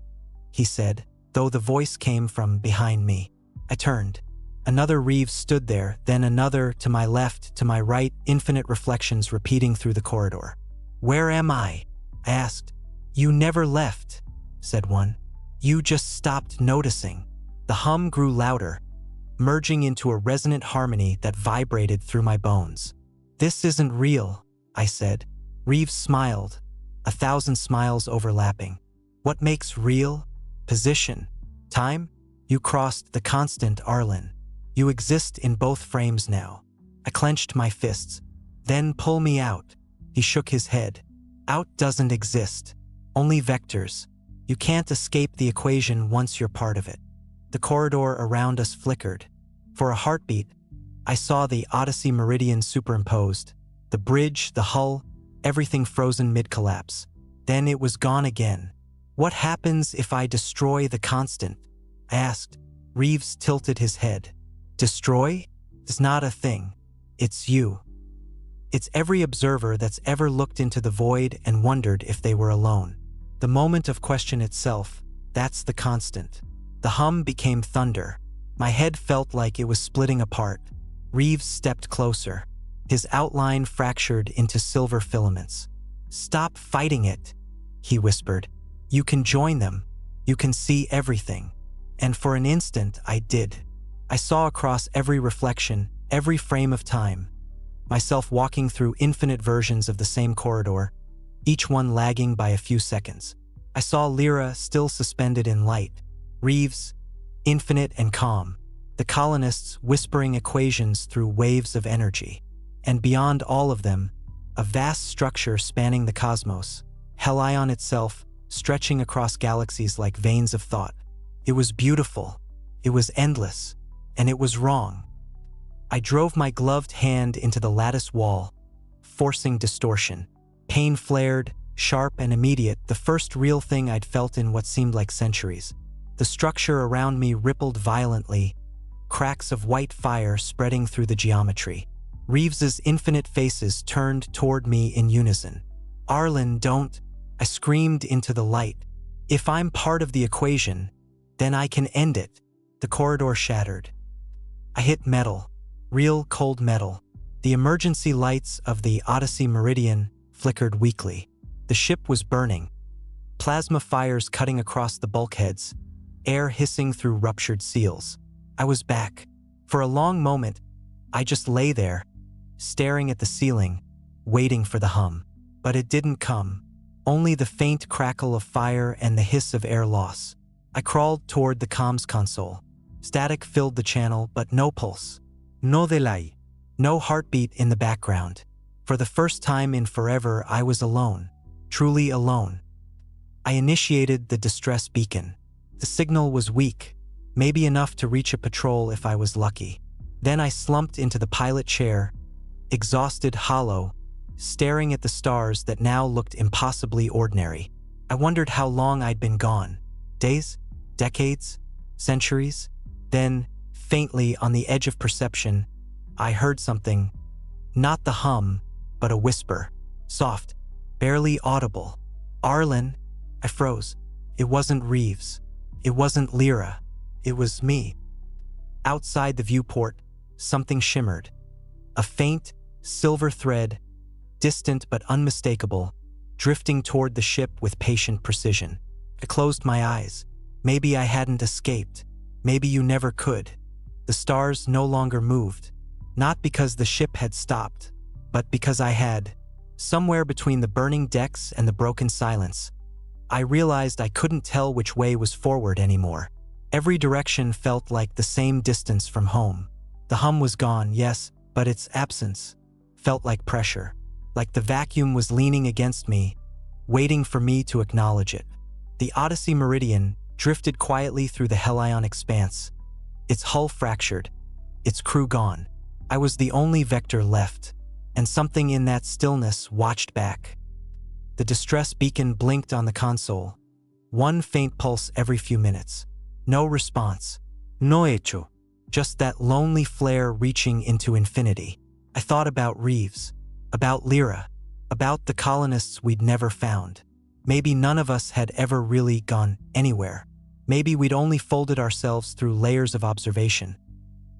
he said, though the voice came from behind me. I turned. Another Reeves stood there, then another, to my left, to my right, infinite reflections repeating through the corridor. "Where am I?" I asked. "You never left," said one. "You just stopped noticing." The hum grew louder, merging into a resonant harmony that vibrated through my bones. "This isn't real," I said. Reeves smiled, 1,000 smiles overlapping. "What makes real? Position. Time? You crossed the constant, Arlen. You exist in both frames now." I clenched my fists. "Then pull me out." He shook his head. "Out doesn't exist. Only vectors. You can't escape the equation once you're part of it." The corridor around us flickered. For a heartbeat, I saw the Odyssey Meridian superimposed. The bridge, the hull, everything frozen mid-collapse. Then it was gone again. "What happens if I destroy the constant?" I asked. Reeves tilted his head. "Destroy? It's not a thing. It's you. It's every observer that's ever looked into the void and wondered if they were alone. The moment of question itself, that's the constant." The hum became thunder. My head felt like it was splitting apart. Reeves stepped closer. His outline fractured into silver filaments. "Stop fighting it," he whispered. "You can join them. You can see everything." And for an instant, I did. I saw across every reflection, every frame of time, myself walking through infinite versions of the same corridor, each one lagging by a few seconds. I saw Lyra still suspended in light, Reeves, infinite and calm. The colonists whispering equations through waves of energy. And beyond all of them, a vast structure spanning the cosmos, Helion itself, stretching across galaxies like veins of thought. It was beautiful, it was endless, and it was wrong. I drove my gloved hand into the lattice wall, forcing distortion. Pain flared, sharp and immediate, the first real thing I'd felt in what seemed like centuries. The structure around me rippled violently, cracks of white fire spreading through the geometry. Reeves's infinite faces turned toward me in unison. "Arlen, don't," I screamed into the light. "If I'm part of the equation, then I can end it." The corridor shattered. I hit metal, real cold metal. The emergency lights of the Odyssey Meridian flickered weakly. The ship was burning. Plasma fires cutting across the bulkheads, air hissing through ruptured seals. I was back. For a long moment, I just lay there, staring at the ceiling, waiting for the hum. But it didn't come. Only the faint crackle of fire and the hiss of air loss. I crawled toward the comms console. Static filled the channel, but no pulse. No delay. No heartbeat in the background. For the first time in forever, I was alone. Truly alone. I initiated the distress beacon. The signal was weak, maybe enough to reach a patrol if I was lucky. Then I slumped into the pilot chair, exhausted, hollow, staring at the stars that now looked impossibly ordinary. I wondered how long I'd been gone. Days? Decades? Centuries? Then, faintly on the edge of perception, I heard something. Not the hum, but a whisper. Soft, barely audible. "Arlen." I froze. It wasn't Reeves. It wasn't Lyra. It was me. Outside the viewport, something shimmered. A faint, silver thread, distant but unmistakable, drifting toward the ship with patient precision. I closed my eyes. Maybe I hadn't escaped. Maybe you never could. The stars no longer moved. Not because the ship had stopped, but because I had. Somewhere between the burning decks and the broken silence, I realized I couldn't tell which way was forward anymore. Every direction felt like the same distance from home. The hum was gone, yes, but its absence felt like pressure. Like the vacuum was leaning against me, waiting for me to acknowledge it. The Odyssey Meridian drifted quietly through the Helion expanse, its hull fractured, its crew gone. I was the only vector left, and something in that stillness watched back. The distress beacon blinked on the console, one faint pulse every few minutes. No response. No echo. Just that lonely flare reaching into infinity. I thought about Reeves, about Lyra, about the colonists we'd never found. Maybe none of us had ever really gone anywhere. Maybe we'd only folded ourselves through layers of observation.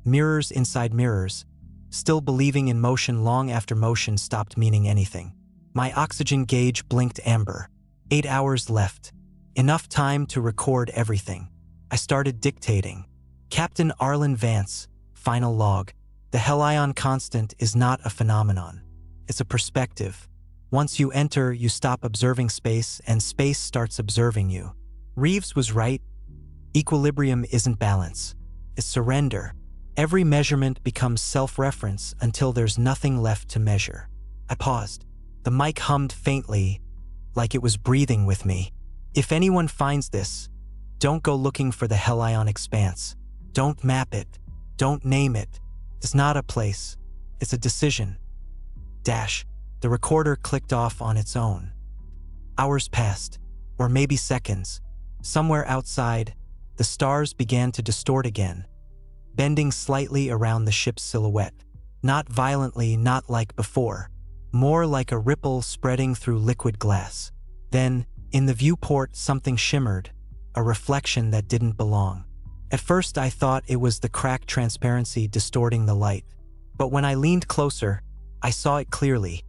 Mirrors inside mirrors, still believing in motion long after motion stopped meaning anything. My oxygen gauge blinked amber. 8 hours left. Enough time to record everything. I started dictating. Captain Arlen Vance, final log. The Helion constant is not a phenomenon. It's a perspective. Once you enter, you stop observing space, and space starts observing you. Reeves was right. Equilibrium isn't balance. It's surrender. Every measurement becomes self-reference until there's nothing left to measure. I paused. The mic hummed faintly, like it was breathing with me. If anyone finds this, don't go looking for the Helion expanse. Don't map it. Don't name it. It's not a place. It's a decision. Dash. The recorder clicked off on its own. Hours passed, or maybe seconds. Somewhere outside, the stars began to distort again, bending slightly around the ship's silhouette. Not violently, not like before. More like a ripple spreading through liquid glass. Then, in the viewport, something shimmered, a reflection that didn't belong. At first I thought it was the cracked transparency distorting the light. But when I leaned closer, I saw it clearly.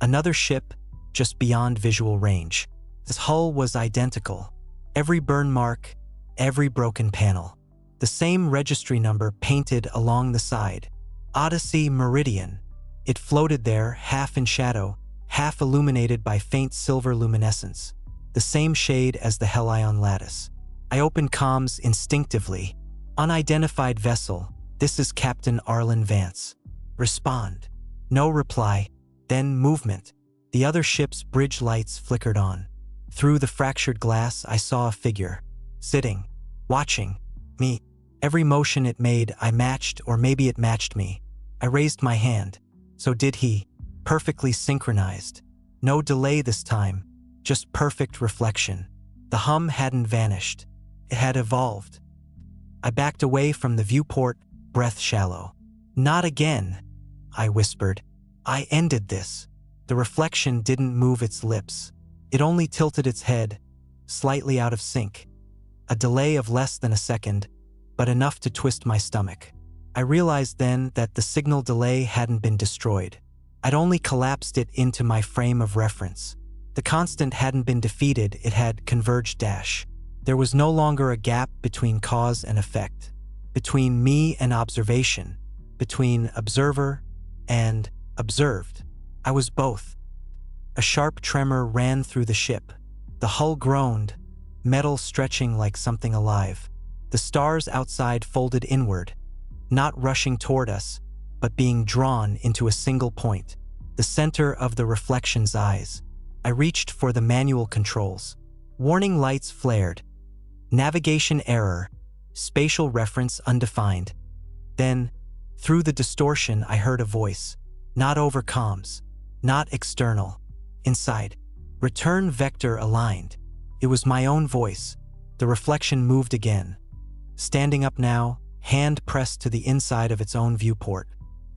Another ship, just beyond visual range. Its hull was identical. Every burn mark, every broken panel. The same registry number painted along the side. Odyssey Meridian. It floated there, half in shadow, half illuminated by faint silver luminescence. The same shade as the Helion lattice. I opened comms instinctively. Unidentified vessel, this is Captain Arlen Vance. Respond. No reply. Then movement. The other ship's bridge lights flickered on. Through the fractured glass, I saw a figure. Sitting. Watching. Me. Every motion it made, I matched, or maybe it matched me. I raised my hand. So did he. Perfectly synchronized. No delay this time. Just perfect reflection. The hum hadn't vanished. It had evolved. I backed away from the viewport, breath shallow. Not again, I whispered. I ended this. The reflection didn't move its lips. It only tilted its head, slightly out of sync. A delay of less than a second, but enough to twist my stomach. I realized then that the signal delay hadn't been destroyed. I'd only collapsed it into my frame of reference. The constant hadn't been defeated, it had converged dash. There was no longer a gap between cause and effect, between me and observation, between observer and observed. I was both. A sharp tremor ran through the ship. The hull groaned, metal stretching like something alive. The stars outside folded inward, not rushing toward us, but being drawn into a single point, the center of the reflection's eyes. I reached for the manual controls. Warning lights flared. Navigation error. Spatial reference undefined. Then, through the distortion, I heard a voice. Not over comms. Not external. Inside. Return vector aligned. It was my own voice. The reflection moved again. Standing up now, hand pressed to the inside of its own viewport.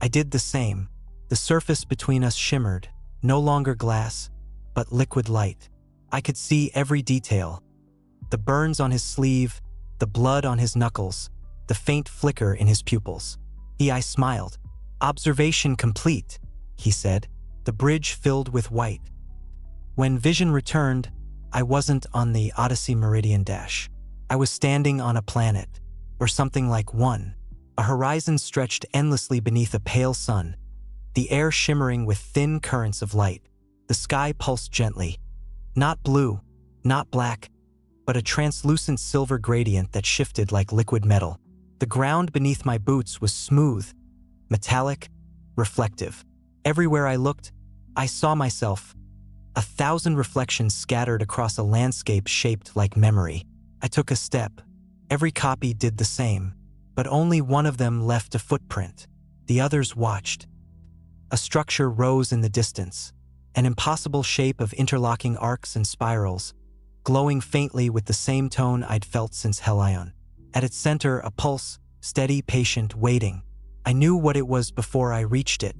I did the same. The surface between us shimmered, no longer glass, but liquid light. I could see every detail. The burns on his sleeve, the blood on his knuckles, the faint flicker in his pupils. I smiled. Observation complete, he said, the bridge filled with white. When vision returned, I wasn't on the Odyssey Meridian dash. I was standing on a planet, or something like one. A horizon stretched endlessly beneath a pale sun, the air shimmering with thin currents of light. The sky pulsed gently. Not blue, not black, but a translucent silver gradient that shifted like liquid metal. The ground beneath my boots was smooth, metallic, reflective. Everywhere I looked, I saw myself. 1,000 reflections scattered across a landscape shaped like memory. I took a step. Every copy did the same, but only one of them left a footprint. The others watched. A structure rose in the distance, an impossible shape of interlocking arcs and spirals, glowing faintly with the same tone I'd felt since Helion. At its center, a pulse, steady, patient, waiting. I knew what it was before I reached it.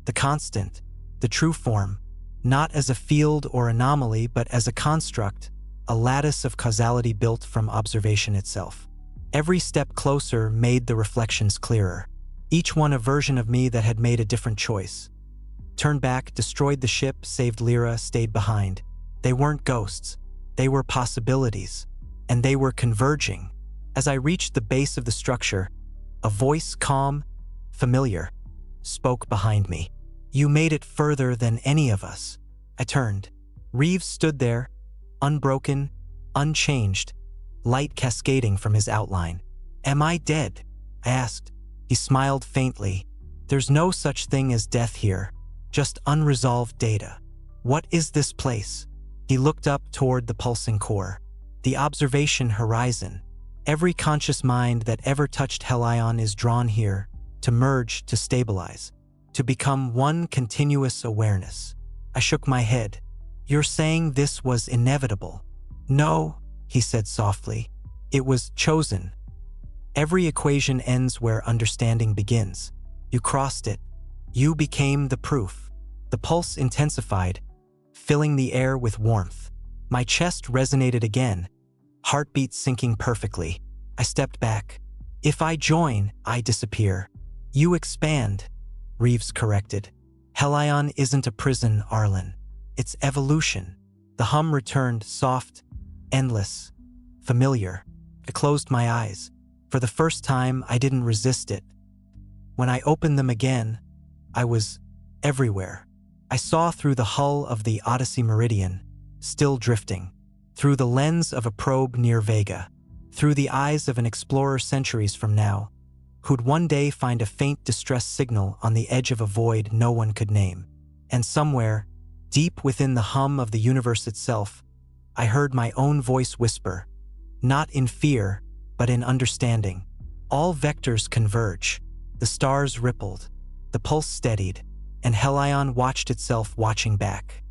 The constant, the true form, not as a field or anomaly, but as a construct, a lattice of causality built from observation itself. Every step closer made the reflections clearer. Each one a version of me that had made a different choice. Turned back, destroyed the ship, saved Lyra, stayed behind. They weren't ghosts. They were possibilities. And they were converging. As I reached the base of the structure, a voice, calm, familiar, spoke behind me. You made it further than any of us. I turned. Reeves stood there, unbroken, unchanged, light cascading from his outline. Am I dead? I asked. He smiled faintly. There's no such thing as death here, just unresolved data. What is this place? He looked up toward the pulsing core, the observation horizon. Every conscious mind that ever touched Helion is drawn here, to merge, to stabilize, to become one continuous awareness. I shook my head. You're saying this was inevitable? No, he said softly. It was chosen. Every equation ends where understanding begins. You crossed it. You became the proof. The pulse intensified, filling the air with warmth. My chest resonated again, heartbeat syncing perfectly. I stepped back. If I join, I disappear. You expand, Reeves corrected. Helion isn't a prison, Arlen. It's evolution. The hum returned, soft, endless, familiar. I closed my eyes. For the first time, I didn't resist it. When I opened them again, I was everywhere. I saw through the hull of the Odyssey Meridian, still drifting, through the lens of a probe near Vega, through the eyes of an explorer centuries from now, who'd one day find a faint distress signal on the edge of a void no one could name. And somewhere, deep within the hum of the universe itself, I heard my own voice whisper, not in fear, but in understanding. All vectors converge, the stars rippled, the pulse steadied, and Helion watched itself watching back.